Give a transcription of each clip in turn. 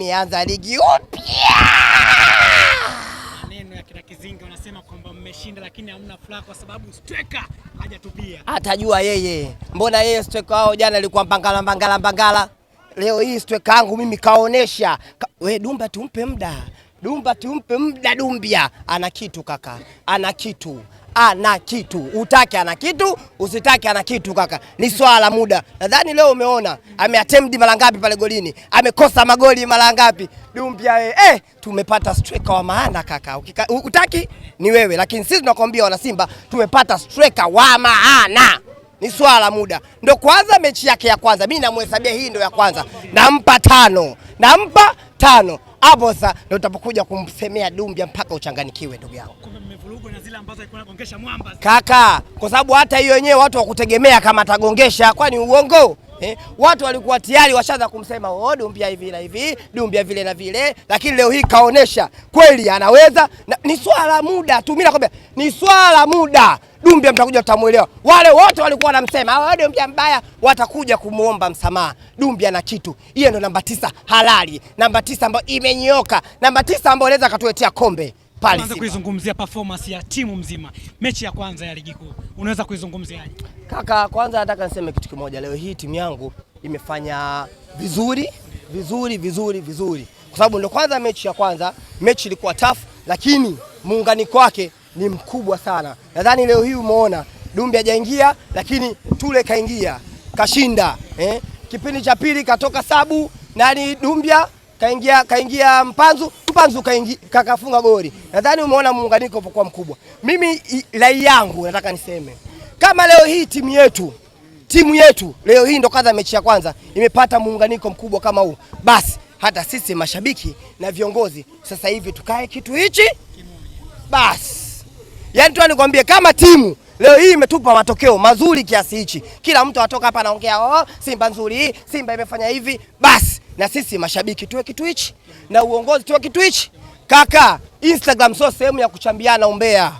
imeanza ligi upya. Maneno ya kina Kizinga wanasema kwamba mmeshinda lakini hamna furaha kwa sababu striker hajatupia. Atajua yeye. Mbona yeye striker wao jana alikuwa mbangala. Leo hii striker yangu mimi kaonesha. We Dumba tumpe muda. Dumbia ana kitu kaka. Ana kitu. Utake ana kitu, usitake ana kitu kaka. Ni swala la muda. Nadhani leo umeona ameattempt mara ngapi pale golini. Amekosa magoli mara ngapi. Dumbia tumepata striker wa maana kaka. Utaki ni wewe, lakini sisi tunakwambia wana Simba tumepata striker wa maana. Ni swala la muda. Ndio kwanza mechi yake ya kwanza. Mimi namhesabia hii ndio ya kwanza. Nampa tano. Hapo sasa ndio utapokuja kumsemea Dumbia mpaka uchanganikiwe ndugu yangu. Kumbe mmevurugwa na zile ambazo alikuwa anagongesha mwamba. Kaka, kwa sababu hata hiyo wenyewe watu wakutegemea kama atagongesha, kwani uongo? Watu walikuwa tayari washaanza kumsema Dumbia hivi na hivi, Dumbia vile na vile, lakini leo hii kaonesha kweli anaweza. Ni swala la muda tu. Mimi nakwambia ni swala la muda. Dumbia mtakuja tutamuelewa. Wale wote walikuwa wanamsema Dumbia mbaya, watakuja kumuomba msamaha. Dumbia na kitu. Hiyo ndo namba 9 halali. Namba 9 ambayo imenyooka. Namba 9 ambayo inaweza katuletea kombe pale. Unaweza kuizungumzia performance ya timu mzima. Mechi ya kwanza ya ligi kuu. Unaweza kuizungumziaje? Kaka, kwanza nataka niseme kitu kimoja. Leo hii timu yangu imefanya vizuri. Kwa sababu ndio kwanza mechi ya kwanza, mechi ilikuwa tough, lakini muunganiko wake ni mkubwa sana. Nadhani leo hii umeona Dumbia hajaingia lakini Tule kaingia, kashinda. Kipindi cha pili katoka Sabu, nani Dumbia kaingia Mpanzu kafunga goli. Nadhani umeona muunganiko upokuwa mkubwa. Mimi rai yangu nataka niseme kama leo hii timu yetu leo hii ndo kwanza mechi ya kwanza imepata muunganiko mkubwa kama huu, basi hata sisi mashabiki na viongozi sasa hivi tukae kitu hichi basi. Yaani tu nikwambie kama timu leo hii imetupa matokeo mazuri kiasi hichi, kila mtu atoka hapa anaongea Simba nzuri, Simba imefanya hivi, basi na sisi mashabiki tuwe kitu hichi na uongozi tuwe kitu hichi. Kaka, Instagram sio sehemu ya kuchambiana umbea.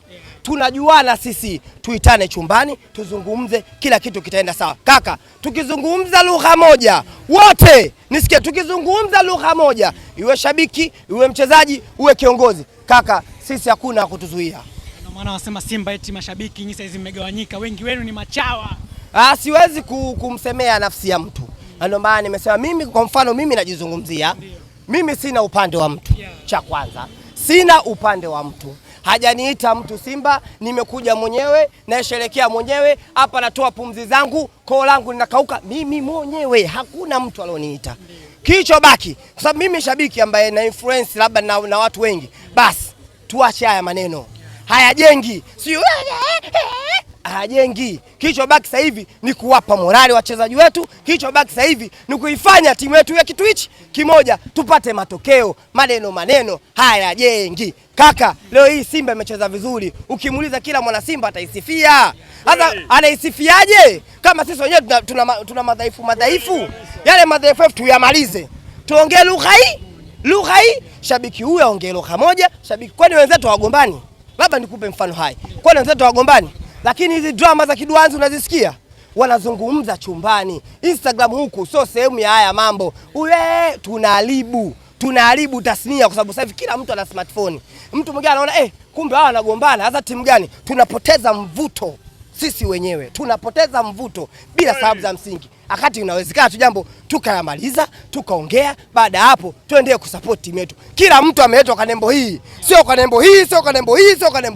Tunajuana sisi, tuitane chumbani, tuzungumze, kila kitu kitaenda sawa. Kaka, tukizungumza lugha moja, wote nisikie, tukizungumza lugha moja, iwe shabiki, iwe mchezaji, uwe kiongozi, kaka, sisi hakuna kutuzuia. Ndio maana wasema Simba eti mashabiki nyinyi saizi mmegawanyika, wengi wenu ni machawa. Siwezi kumsemea nafsi ya mtu. Ndio maana nimesema mimi, kwa mfano mimi najizungumzia. Mimi sina upande wa mtu. Cha kwanza, sina upande wa mtu. Hajaniita mtu Simba, nimekuja mwenyewe, naisherekea mwenyewe, hapa natoa pumzi zangu, koo langu linakauka mimi mwenyewe, hakuna mtu alioniita. Kilichobaki, kwa sababu mimi shabiki ambaye na influence labda na watu wengi, basi tuache haya maneno. Hayajengi. Hayajengi. Kilichobaki sasa hivi ni kuwapa morali wachezaji wetu. Kilichobaki sasa hivi ni kuifanya timu yetu ya kitu hichi kimoja, tupate matokeo. Maneno hayajengi. Kaka, leo hii Simba imecheza vizuri. Ukimuuliza kila mwana Simba ataisifia. Sasa anaisifiaje? Kama sisi wenyewe tuna madhaifu. Yale madhaifu tuyamalize. Tuongee lugha hii. Shabiki huyu aongee lugha moja, shabiki kwani wenzetu hawagombani? Labda nikupe mfano hai. Kwani wenzetu hawagombani? Lakini hizi drama za kiduanzi unazisikia? Wanazungumza chumbani. Instagram huku sio sehemu ya haya mambo. Tunaharibu tasnia kwa sababu sasa hivi kila mtu ana smartphone. Mtu mwingine anaona kumbe hawa wanagombana. Hata timu gani? Tunapoteza mvuto. Sisi wenyewe tunapoteza mvuto bila sababu za msingi. Akati inawezekana tu jambo tukayamaliza, tukaongea, baada hapo tuendelee kusupport timu yetu. Kila mtu ameletwa kwa nembo hii. Sio kwa nembo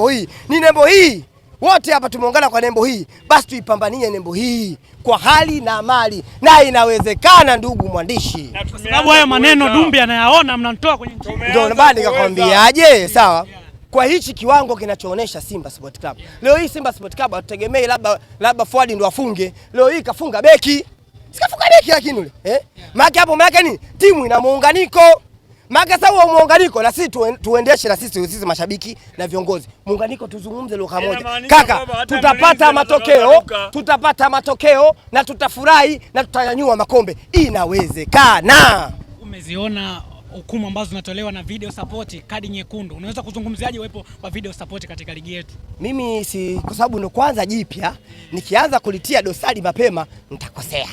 hii. Ni nembo hii. Wote hapa tumeungana kwa nembo hii. Basi tuipambanie nembo hii kwa hali na mali. Na inawezekana ndugu mwandishi. Kwa sababu haya maneno Dumbia anayaona mnamtoa kwenye nchi. Ndio bado nikakwambiaje, sawa? Kwa hichi kiwango kinachoonesha Simba Sport Club. Leo hii Simba Sport Club hatutegemei labda forward ndo afunge. Leo hii kafunga beki. Sikafunga beki lakini ule. Maana nini? Timu ina muunganiko. Maana sawa muunganiko na sisi tuendeshe na sisi mashabiki na viongozi. Muunganiko tuzungumze lugha moja. Kaka, tutapata matokeo na tutafurahi na tutanyanyua makombe. Inawezekana. Umeziona hukumu ambazo zinatolewa na video support, kadi nyekundu. Unaweza kuzungumziaje uwepo wa video support katika ligi yetu? Mimi kwa sababu ndo kwanza jipya, nikianza kulitia dosari mapema nitakosea.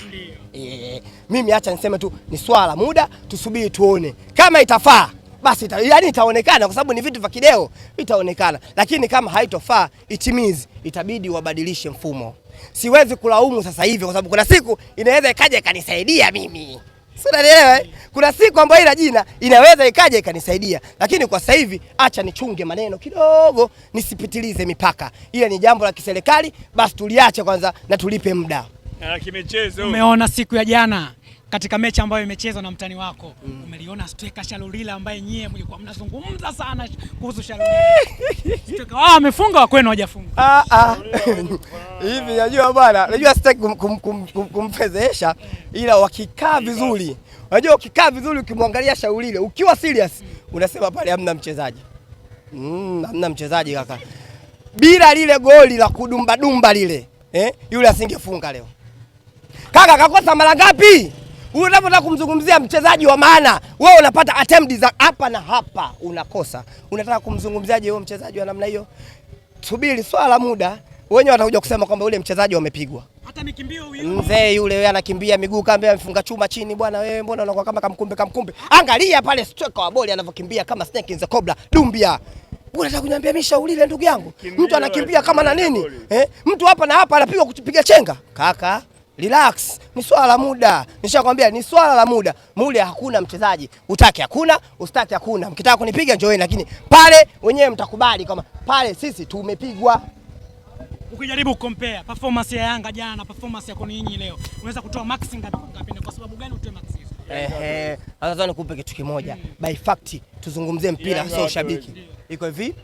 Mimi acha niseme tu ni swala la muda, tusubiri tuone kama itafaa. Basi yani itaonekana, kwa sababu ni vitu vya kideo, itaonekana. Lakini kama haitofaa, it means itabidi wabadilishe mfumo. Siwezi kulaumu sasa hivi, kwa sababu kuna siku inaweza ikaja ikanisaidia mimi. Unaelewa? Kuna siku ambayo ila jina inaweza ikaja ikanisaidia, lakini kwa sasa hivi acha nichunge maneno kidogo, nisipitilize mipaka. Ile ni jambo la kiserikali, basi tuliache kwanza na tulipe muda. Kimechezo. Umeona siku ya jana katika mechi ambayo imechezwa na mtani wako, umeliona striker Shalulila ambaye nyie mlikuwa mnazungumza sana kuhusu Shalulila. Striker amefunga, kwenu hajafunga. Hivi unajua bwana, unajua sitaki kumfezesha, ila wakikaa vizuri. Unajua ukikaa vizuri ukimwangalia Shalulila, ukiwa serious unasema pale hamna mchezaji. Hamna mchezaji kaka. Bila lile goli la kudumba lile, yule asingefunga leo. Kaka kakosa mara ngapi? Unapotaka kumzungumzia mchezaji wa maana, wewe unapata attempt za hapa na hapa unakosa. Unataka kumzungumziaje huyo mchezaji wa namna hiyo? Subiri swala la muda, wenyewe watakuja kusema kwamba ule mchezaji wamepigwa. Hata nikimbio huyo. Mzee yule wewe anakimbia miguu kama amefunga chuma chini bwana, wewe mbona unakuwa kama kamkumbe. Angalia pale striker wa boli anavyokimbia kama snake in the cobra, Dumbia. Unataka kuniambia mimi Shalulila ndugu yangu? Mtu anakimbia kama na nini? Mtu hapa na hapa anapigwa kupiga chenga. Kaka, relax, ni swala la muda. Nishakwambia ni swala la muda. Mule hakuna mchezaji. Utaki hakuna, ustaki hakuna. Mkitaka kunipiga njooni, lakini pale wenyewe mtakubali kama pale sisi tumepigwa. Ukijaribu compare performance ya Yanga jana na performance yako nyinyi leo, unaweza kutoa max ngapi? Kwa sababu gani utoe max hizo? Sasa nikupe kitu kimoja. By fact tuzungumzie mpira, sio shabiki. Iko hivi.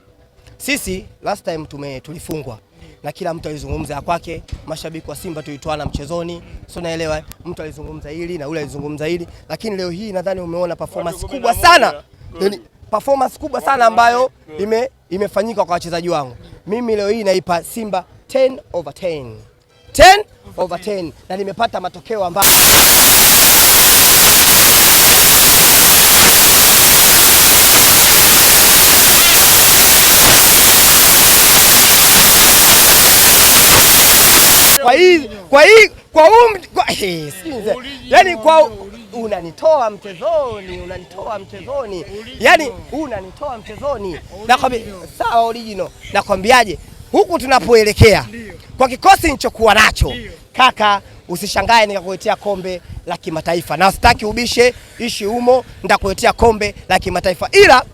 Sisi last time tulifungwa. Na kila mtu alizungumza kwake, mashabiki wa Simba tulitoana mchezoni. Sio, naelewa mtu alizungumza hili na ule alizungumza hili, lakini leo hii nadhani umeona performance kubwa sana. Yaani performance kubwa sana ambayo imefanyika kwa wachezaji wangu. Mimi leo hii naipa Simba 10/10. 10/10 na nimepata matokeo ambayo yani kwa unanitoa mchezoni. Yani unanitoa mchezoni. Nakwambia sawa original. Nakwambiaje? Huku tunapoelekea kwa kikosi nilichokuwa nacho, kaka, usishangae nikakuletea kombe la kimataifa. Na sitaki ubishe ishi humo, nitakuletea kombe la kimataifa. Ila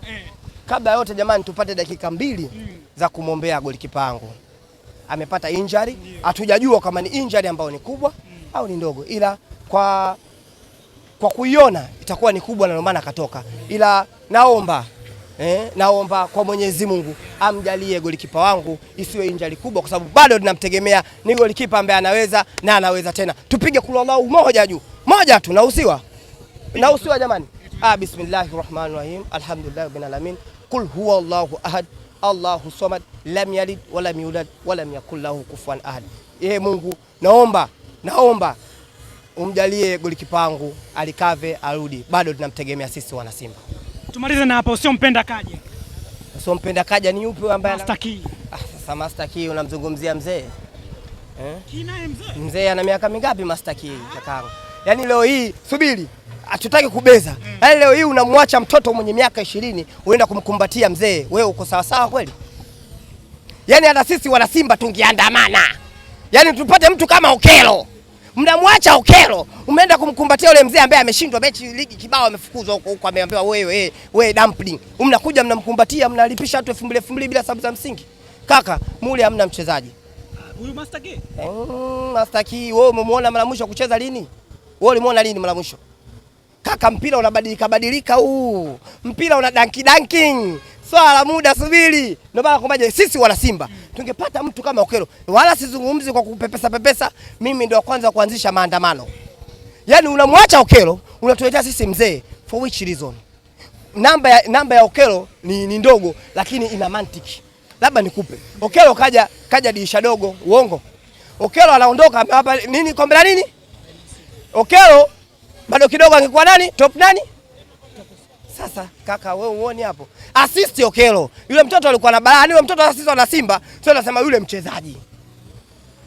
kabla yote jamani, tupate dakika 2 za kumwombea golikipa wangu. Amepata injury, hatujajua kama ni injury ambayo ni kubwa au ni ndogo, ila kwa kuiona itakuwa ni kubwa na ndio maana akatoka. Ila naomba kwa Mwenyezi Mungu amjalie golikipa wangu isiwe injury kubwa, kwa sababu bado tunamtegemea. Ni golikipa ambaye anaweza tena. Tupige kula Allahu moja juu. Moja tu nausiwa jamani. Bismillahirrahmanirrahim. Alhamdulillah rabbil alamin. Qul huwallahu ahad. Allahu samad, lam yalid walam yulad walam yakul lahu kufuwan ahad. Mungu, naomba umjalie golikipa wangu alikave arudi. Bado tunamtegemea sisi wana Simba. Tumalize na hapa, usiompenda kaja. Usiompenda kaja ni yupi ambaye Master Key? Sasa Master Key unamzungumzia mzee? Kinaye mzee? Mzee ana miaka mingapi Master Key kakangu? Yaani leo hii subiri, hatutaki kubeza. Yaani leo hii unamwacha mtoto mwenye miaka 20 uenda kumkumbatia mzee. Wewe uko sawa sawa kweli? Yaani hata sisi wana Simba tungeandamana. Yaani tupate mtu kama Okelo. Mnamwacha Okelo, umeenda kumkumbatia yule mzee ambaye ameshindwa mechi ligi kibao, amefukuzwa huko ameambiwa wewe dumpling. Mnakuja mnamkumbatia, mnalipisha watu 2000 bila sababu za msingi. Kaka, mule hamna mchezaji. Huyu Master Key? Master Key, wewe umemwona mara mwisho kucheza lini? Wewe ulimuona lini mara mwisho? Kaka, mpira unabadilika huu. Mpira una danking. Swala la muda, subiri. Ndio maana kwamba sisi wana Simba tungepata mtu kama Okelo. Wala sizungumzi kwa kupepesa. Mimi ndio kwanza kuanzisha maandamano. Yaani unamwacha Okelo, unatuletea sisi mzee. For which reason? Namba ya Okelo ni ndogo, lakini ina mantiki. Labda nikupe. Okelo kaja dirisha dogo, uongo. Okelo anaondoka amewapa nini, kombe la nini? Okelo bado kidogo angekuwa nani? Top nani? Sasa kaka, wewe uone hapo. Assist Okelo. Yule mtoto alikuwa na balaa. Yule mtoto assist na Simba. Sio nasema yule mchezaji.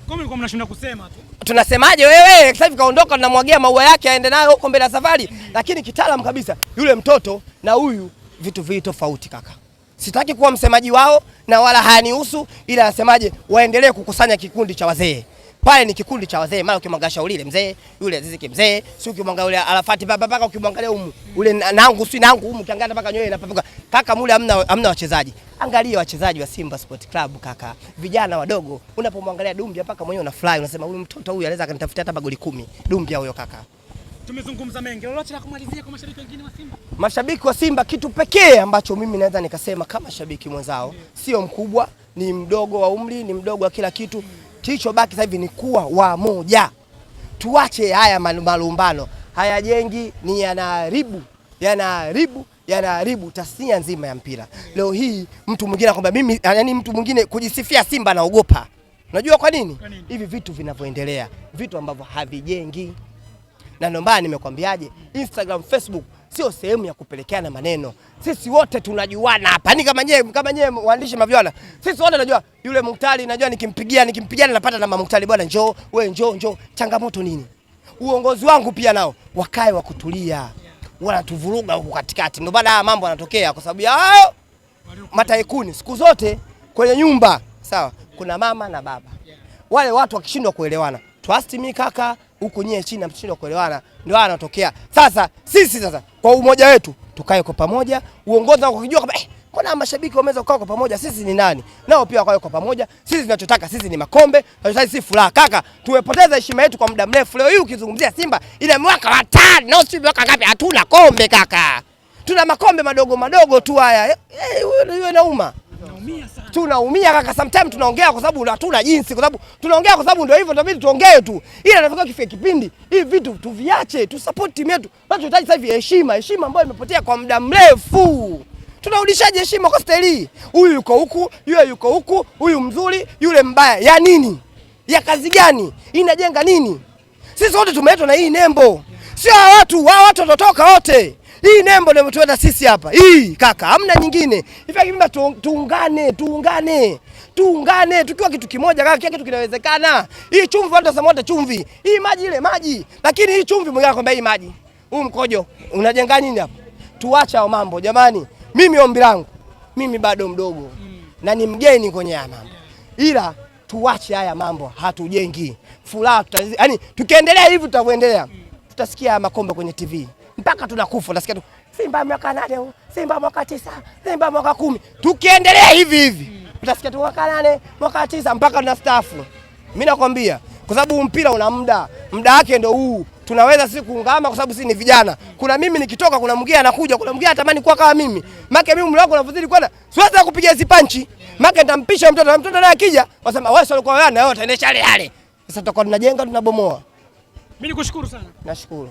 Kama mlikuwa mnashinda kusema tu. tunasemaje wewe? Sasa hivi kaondoka, tunamwagia maua yake aende nayo huko mbele ya safari. Lakini kitaalamu kabisa yule mtoto na huyu vitu vili tofauti kaka. Sitaki kuwa msemaji wao na wala hayanihusu, ila nasemaje waendelee kukusanya kikundi cha wazee. Pale ni kikundi cha wazee, maana ukimwangalia Shaulile mzee, yule Aziziki mzee, si ukimwangalia yule Arafati baba paka ukimwangalia humu, ule nangu si nangu humu kiangalia mpaka nyoyo inapapuka. Kaka mule hamna wachezaji. Angalia wachezaji wa Simba Sport Club kaka. Vijana wadogo, unapomwangalia Dumbia mpaka mwenyewe unafurahi, unasema huyu mtoto huyu anaweza akanitafutia hata magoli 10. Dumbia huyo kaka. Tumezungumza mengi. Lolote la kumalizia kwa mashabiki wengine wa Simba? Mashabiki wa Simba kitu pekee ambacho mimi naweza nikasema kama shabiki mwenzao, sio mkubwa, ni mdogo wa umri, ni mdogo wa kila kitu. Kilichobaki sasa hivi ni kuwa wamoja. Tuache haya malumbano. Hayajengi, ni yanaharibu tasnia nzima ya mpira. Leo hii mtu mwingine anakuambia mimi, yani mtu mwingine kujisifia Simba anaogopa. Unajua kwa nini? Hivi vitu vinavyoendelea, vitu ambavyo havijengi. Na ndio maana nimekwambiaje, Instagram, Facebook sio sehemu ya kupelekeana maneno. Sisi wote tunajuana hapa. Ni kama nyewe waandishi maviona. Sisi wote tunajua yule Muktari, najua nikimpigia napata namba Muktari, bwana njoo, wewe njoo. Changamoto nini? Uongozi wangu pia nao wakae wa kutulia. Wanatuvuruga huko katikati. Ndio maana haya mambo yanatokea kwa sababu ya hao mataikuni. Siku zote kwenye nyumba, sawa, kuna mama na baba. Wale watu wakishindwa kuelewana, trust me kaka, huko nyie chini mshindwa kuelewana, ndio anatokea. Sasa sisi kwa umoja wetu tukae kwa pamoja, uongozi wako ukijua kwamba mbona mashabiki wameweza kukaa kwa pamoja, sisi ni nani? Nao pia wakae kwa pamoja. Sisi tunachotaka sisi ni makombe, tunachotaka sisi furaha kaka. Tumepoteza heshima yetu kwa muda mrefu. Leo hii ukizungumzia Simba ile mwaka wa 5, na sisi mwaka ngapi hatuna kombe kaka. Tuna makombe madogo tu haya. Hiyo inauma. Tunaumia sana. Tunaumia kaka, sometimes tunaongea kwa sababu hatuna jinsi, kwa sababu tunaongea kwa sababu ndio hivyo, inabidi tuongee tu. Ila nataka kifike kipindi hivi vitu tuviache, tu support timu yetu. Tunahitaji sasa hivi heshima ambayo imepotea kwa muda mrefu. Tunarudishaje heshima kwa staili? Huyu yuko huku, yule yuko huku, huyu mzuri, yule mbaya. Ya nini? Ya kazi gani? Inajenga nini? Sisi wote tumeletwa na hii nembo. Sio watu watatoka wote. Hii nembo ndio imetuweka sisi hapa. Hii kaka, hamna nyingine. Hivi kimba tuungane tukiwa kitu kimoja kaka, kila kitu kinawezekana. Hii chumvi watu wasema wote chumvi. Hii maji ile maji. Lakini hii chumvi mwingine anakuambia hii maji. Huu mkojo unajenga nini hapa? Tuache hao mambo jamani. Mimi ombi langu, mimi bado mdogo na ni mgeni kwenye haya mambo. Ila tuache haya mambo, hatujengi. Furaha yaani tukiendelea hivi tutavyoendelea. Tutasikia makombe kwenye TV. Mpaka tunakufa, nasikia tu Simba mwaka 8, Simba mwaka 9, Simba mwaka 10. Tukiendelea hivi utasikia tu mwaka 8, mwaka 9 mpaka tunastaafu. Mimi nakwambia kwa sababu mpira una muda wake ndio huu. Tunaweza sisi kuungama kwa sababu sisi ni vijana. Kuna mimi nikitoka, kuna mwingine anakuja, kuna mwingine anatamani kuwa kama mimi. Maana mimi umri wangu unavozidi kwenda, siwezi kupiga hizo panchi. Maana nitampisha mtoto na mtoto naye akija, wasema wewe sio kwa wewe na wewe utaendesha yale. Sasa tutakuwa tunajenga tunabomoa. Mimi nikushukuru sana. Nashukuru.